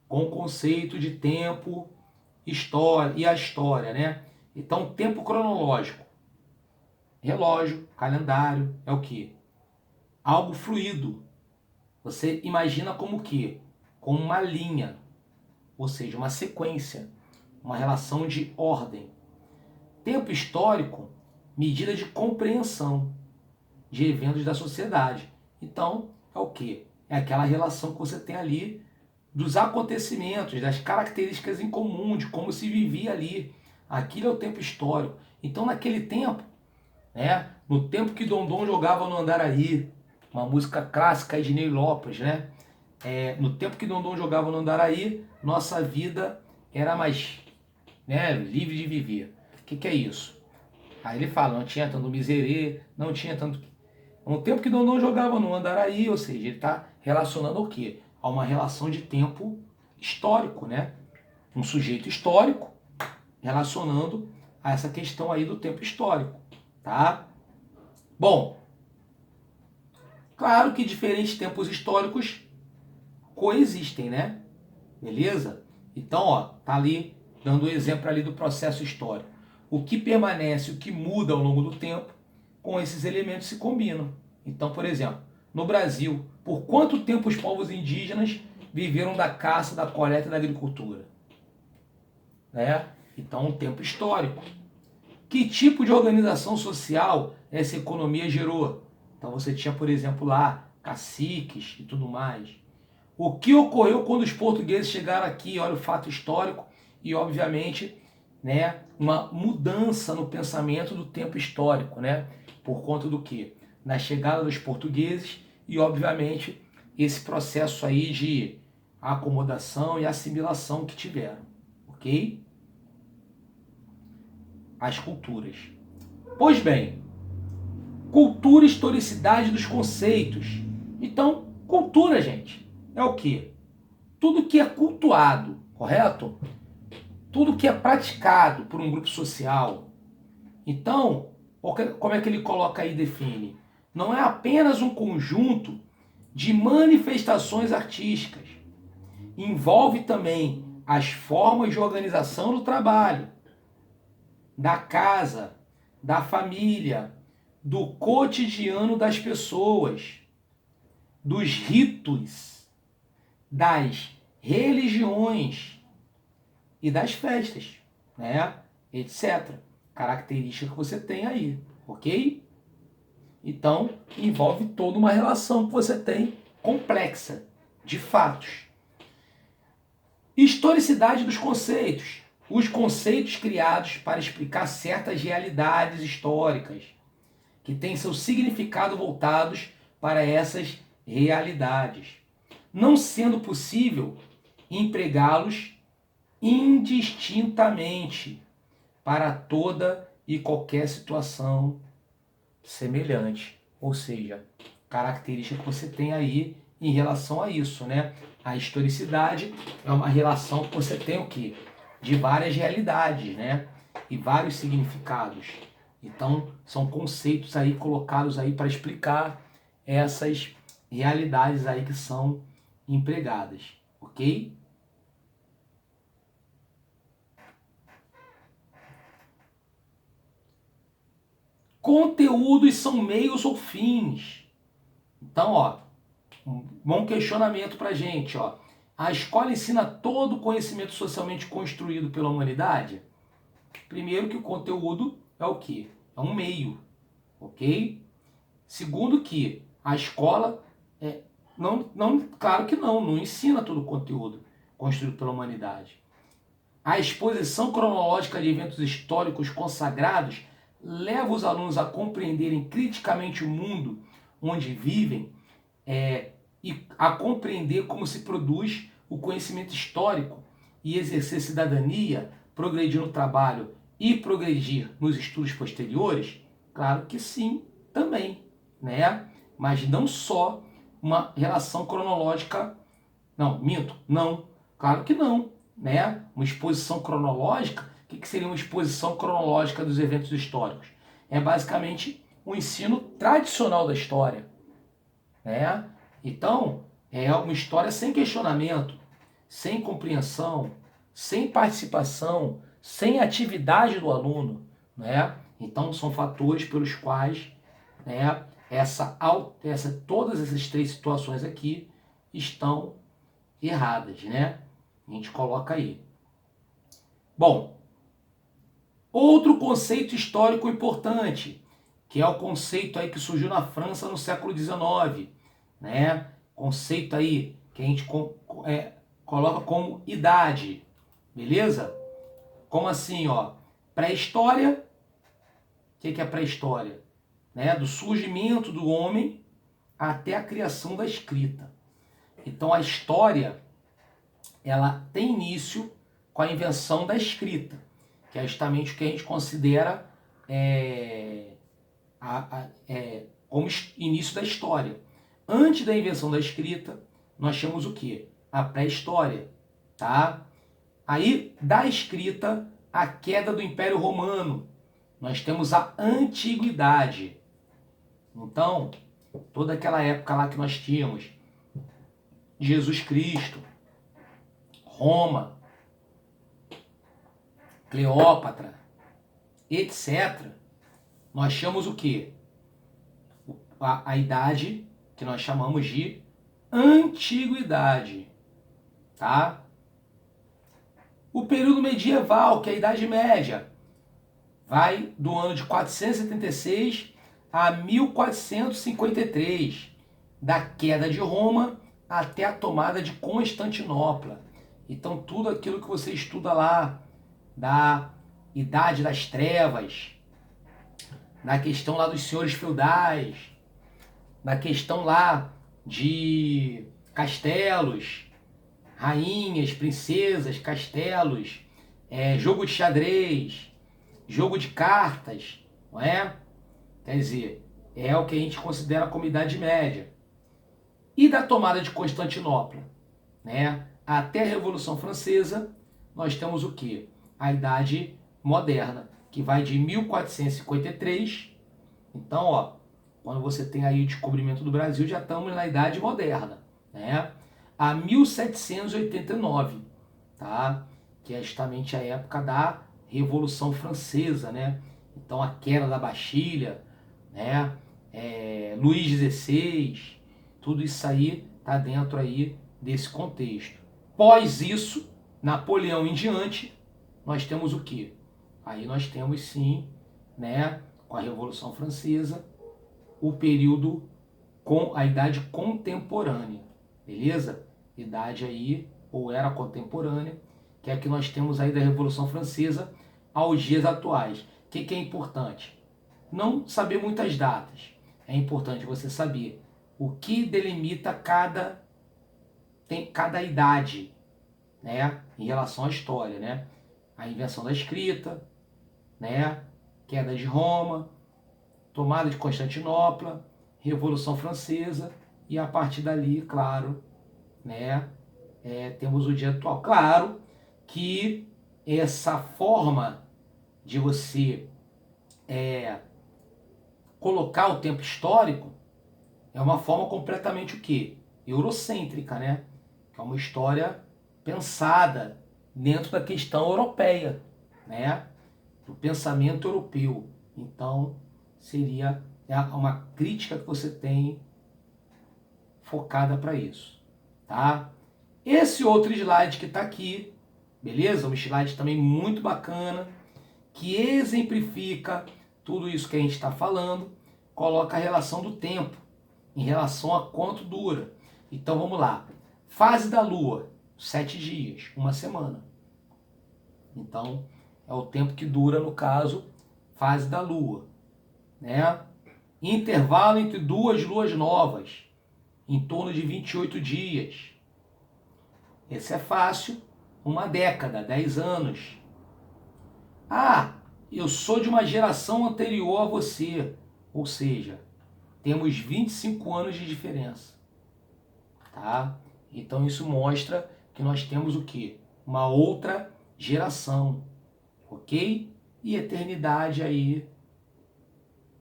com o conceito de tempo, história e a história, né? Então, tempo cronológico, relógio, calendário, é o quê? Algo fluido. Você imagina como o quê? Como uma linha, ou seja, uma sequência, uma relação de ordem. Tempo histórico, medida de compreensão de eventos da sociedade. Então, é o quê? É aquela relação que você tem ali dos acontecimentos, das características em comum, de como se vivia ali. Aquilo é o tempo histórico. Então, naquele tempo, né, no tempo que Dondon jogava no Andaraí, uma música clássica de Ney Lopes, né? No tempo que Dondon jogava no Andaraí, nossa vida era mais, né, livre de viver. O que é isso? Aí ele fala, não tinha tanto miserê, não tinha tanto... No tempo que Dondon jogava no Andaraí, ou seja, ele está relacionando ao quê? A uma relação de tempo histórico, né? Um sujeito histórico relacionando a essa questão aí do tempo histórico, tá? Bom, claro que diferentes tempos históricos coexistem, né? Beleza? Então, ó, tá ali dando o exemplo ali do processo histórico. O que permanece, o que muda ao longo do tempo, com esses elementos se combinam. Então, por exemplo, no Brasil, por quanto tempo os povos indígenas viveram da caça, da coleta e da agricultura? Né? Então, um tempo histórico. Que tipo de organização social essa economia gerou? Então, você tinha, por exemplo, lá caciques e tudo mais. O que ocorreu quando os portugueses chegaram aqui? Olha o fato histórico e, obviamente, né, uma mudança no pensamento do tempo histórico, né? Por conta do quê? Na chegada dos portugueses e, obviamente, esse processo aí de acomodação e assimilação que tiveram, ok? As culturas. Pois bem, cultura e historicidade dos conceitos. Então, cultura, gente, é o quê? Tudo que é cultuado, correto? Tudo que é praticado por um grupo social. Então, como é que ele coloca aí e define? Não é apenas um conjunto de manifestações artísticas. Envolve também as formas de organização do trabalho, da casa, da família, do cotidiano das pessoas, dos ritos, das religiões e das festas, né? Etc. Característica que você tem aí, ok? Então, envolve toda uma relação que você tem complexa de fatos. Historicidade dos conceitos. Os conceitos criados para explicar certas realidades históricas, que têm seu significado voltados para essas realidades, não sendo possível empregá-los indistintamente para toda e qualquer situação semelhante. Ou seja, característica que você tem aí em relação a isso, né? A historicidade é uma relação que você tem o quê? De várias realidades, né? E vários significados. Então, são conceitos aí colocados aí para explicar essas realidades aí que são empregadas, ok? Conteúdos são meios ou fins. Então, ó, um bom questionamento pra gente, ó. A escola ensina todo o conhecimento socialmente construído pela humanidade? Primeiro que o conteúdo é o quê? É um meio, ok? Segundo que a escola claro que não ensina todo o conteúdo construído pela humanidade. A exposição cronológica de eventos históricos consagrados leva os alunos a compreenderem criticamente o mundo onde vivem e a compreender como se produz o conhecimento histórico e exercer cidadania, progredir no trabalho e progredir nos estudos posteriores? Claro que sim, também, né? Mas não só uma relação cronológica. Não, minto, não. Claro que não, né? Uma exposição cronológica. O que seria uma exposição cronológica dos eventos históricos? É basicamente o ensino tradicional da história, né? Então, é uma história sem questionamento. sem compreensão, sem participação, sem atividade do aluno, né? Então são fatores pelos quais, né, todas essas três situações aqui estão erradas, né? A gente coloca aí. Bom, outro conceito histórico importante, que é o conceito aí que surgiu na França no século XIX, né? Conceito aí que a gente coloca como idade, beleza? Como assim, ó? Pré-história, o que é pré-história? Né? Do surgimento do homem até a criação da escrita. Então a história, ela tem início com a invenção da escrita, que é justamente o que a gente considera como início da história. Antes da invenção da escrita, nós temos o quê? A pré-história, tá? Aí, da escrita, a queda do Império Romano. Nós temos a Antiguidade. Então, toda aquela época lá que nós tínhamos Jesus Cristo, Roma, Cleópatra, etc., nós chamamos o quê? A idade que nós chamamos de Antiguidade, tá? O período medieval, que é a Idade Média, vai do ano de 476 a 1453, da queda de Roma até a tomada de Constantinopla. Então tudo aquilo que você estuda lá, da Idade das Trevas, na questão lá dos senhores feudais, na questão lá de castelos, rainhas, princesas, castelos, jogo de xadrez, jogo de cartas, não é? Quer dizer, é o que a gente considera como Idade Média. E da tomada de Constantinopla, né, até a Revolução Francesa, nós temos o quê? A Idade Moderna, que vai de 1453. Então, ó, quando você tem aí o descobrimento do Brasil, já estamos na Idade Moderna, né? A 1789, tá? Que é justamente a época da Revolução Francesa, né? Então a queda da Bastilha, né? Luís XVI, tudo isso aí tá dentro aí desse contexto. Pós isso, Napoleão em diante, nós temos o quê? Aí nós temos sim, né? Com a Revolução Francesa, o período com a idade contemporânea, beleza? Idade aí, ou era contemporânea, que é a que nós temos aí da Revolução Francesa aos dias atuais. O que é importante? Não saber muitas datas. É importante você saber o que delimita cada idade, né? Em relação à história, né? A invenção da escrita, né? Queda de Roma, tomada de Constantinopla, Revolução Francesa e a partir dali, claro, né, temos o dia atual. Claro que essa forma de você colocar o tempo histórico é uma forma completamente o quê? Eurocêntrica, né? Que é uma história pensada dentro da questão europeia, né? Do pensamento europeu. Então, seria uma crítica que você tem focada para isso, tá? Esse outro slide que está aqui, beleza? Um slide também muito bacana, que exemplifica tudo isso que a gente está falando, coloca a relação do tempo em relação a quanto dura. Então vamos lá. Fase da Lua, 7 dias, uma semana. Então é o tempo que dura, no caso, fase da Lua, né? Intervalo entre duas luas novas, em torno de 28 dias. Esse é fácil, uma década, 10 anos. Ah, eu sou de uma geração anterior a você, ou seja, temos 25 anos de diferença, tá? Então isso mostra que nós temos o quê? Uma outra geração, ok? E eternidade aí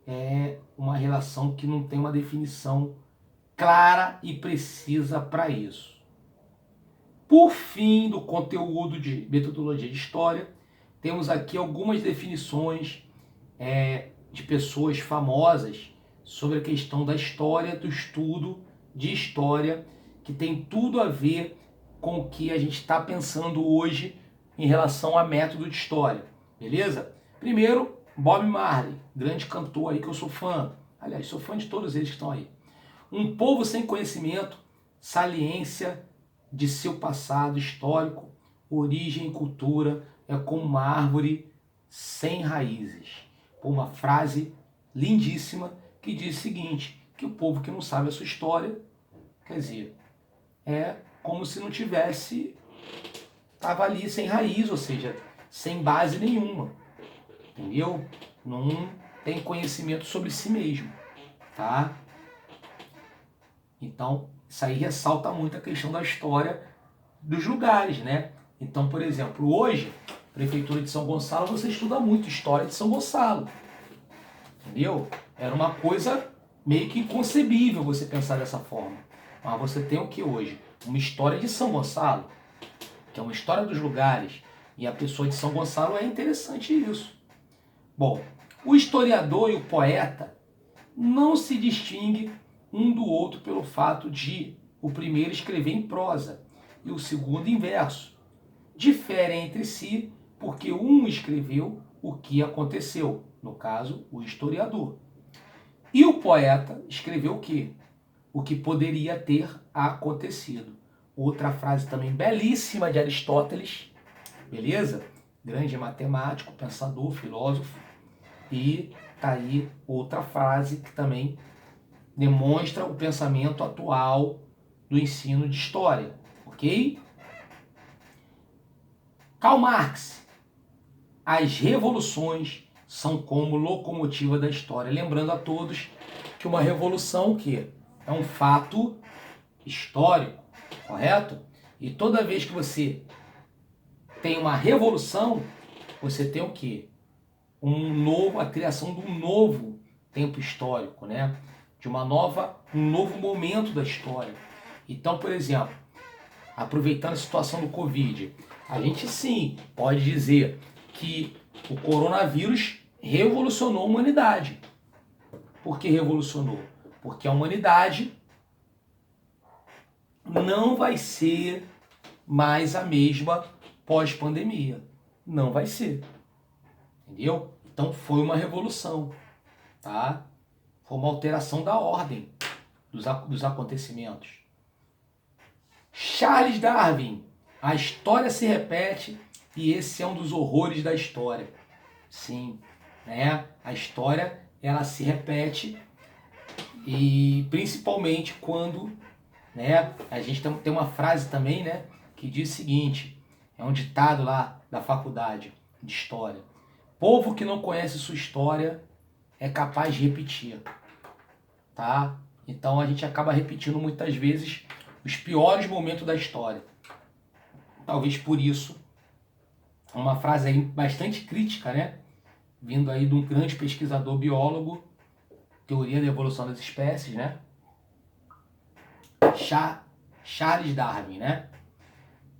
é uma relação que não tem uma definição clara e precisa para isso. Por fim, do conteúdo de metodologia de história, temos aqui algumas definições de pessoas famosas sobre a questão da história, do estudo de história, que tem tudo a ver com o que a gente está pensando hoje em relação a método de história, beleza? Primeiro, Bob Marley, grande cantor aí que eu sou fã. Aliás, sou fã de todos eles que estão aí. Um povo sem conhecimento, saliência de seu passado histórico, origem e cultura é como uma árvore sem raízes. Uma frase lindíssima que diz o seguinte, que o povo que não sabe a sua história, quer dizer, é como se não tivesse, estava ali sem raiz, ou seja, sem base nenhuma, entendeu? Não tem conhecimento sobre si mesmo, tá? Então, isso aí ressalta muito a questão da história dos lugares, né? Então, por exemplo, hoje, Prefeitura de São Gonçalo, você estuda muito história de São Gonçalo, entendeu? Era uma coisa meio que inconcebível você pensar dessa forma. Mas você tem o que hoje? Uma história de São Gonçalo, que é uma história dos lugares, e a pessoa de São Gonçalo é interessante isso. Bom, o historiador e o poeta não se distinguem um do outro pelo fato de o primeiro escrever em prosa e o segundo em verso. Diferem entre si porque um escreveu o que aconteceu, no caso, o historiador. E o poeta escreveu o quê? O que poderia ter acontecido. Outra frase também belíssima de Aristóteles, beleza? Grande matemático, pensador, filósofo. E tá aí outra frase que também demonstra o pensamento atual do ensino de história, ok? Karl Marx, as revoluções são como locomotiva da história. Lembrando a todos que uma revolução que é um fato histórico, correto? E toda vez que você tem uma revolução, você tem o quê? A criação de um novo tempo histórico, né? De um novo momento da história. Então, por exemplo, aproveitando a situação do Covid, a gente sim pode dizer que o coronavírus revolucionou a humanidade. Por que revolucionou? Porque a humanidade não vai ser mais a mesma pós-pandemia. Não vai ser. Entendeu? Então foi uma revolução, tá? Foi uma alteração da ordem dos acontecimentos. Charles Darwin, a história se repete e esse é um dos horrores da história. Sim, né? A história ela se repete e principalmente quando, né? A gente tem uma frase também, né? Que diz o seguinte, é um ditado lá da faculdade de história. Povo que não conhece sua história é capaz de repetir, tá? Então a gente acaba repetindo muitas vezes os piores momentos da história. Talvez por isso, uma frase aí bastante crítica, né? Vindo aí de um grande pesquisador biólogo, teoria da evolução das espécies, né? Charles Darwin, né?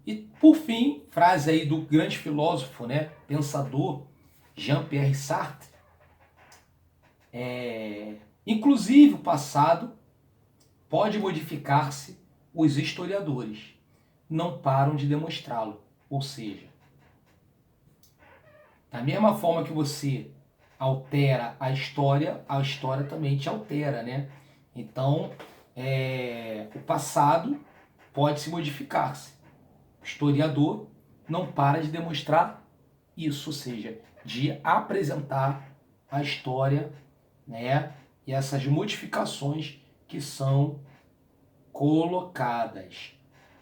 E por fim, frase aí do grande filósofo, né? Pensador Jean-Pierre Sartre. Inclusive o passado pode modificar-se, os historiadores não param de demonstrá-lo. Ou seja, da mesma forma que você altera a história também te altera, né? Então, o passado pode se modificar-se. O historiador não para de demonstrar isso, ou seja, de apresentar a história, né? E essas modificações que são colocadas.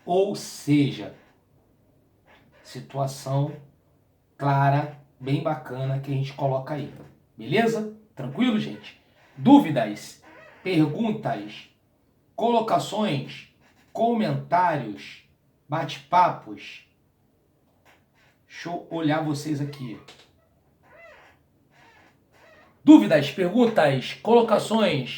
Ou seja, situação clara, bem bacana que a gente coloca aí. Beleza? Tranquilo, gente? Dúvidas, perguntas, colocações, comentários, bate-papos? Deixa eu olhar vocês aqui. Dúvidas, perguntas, colocações?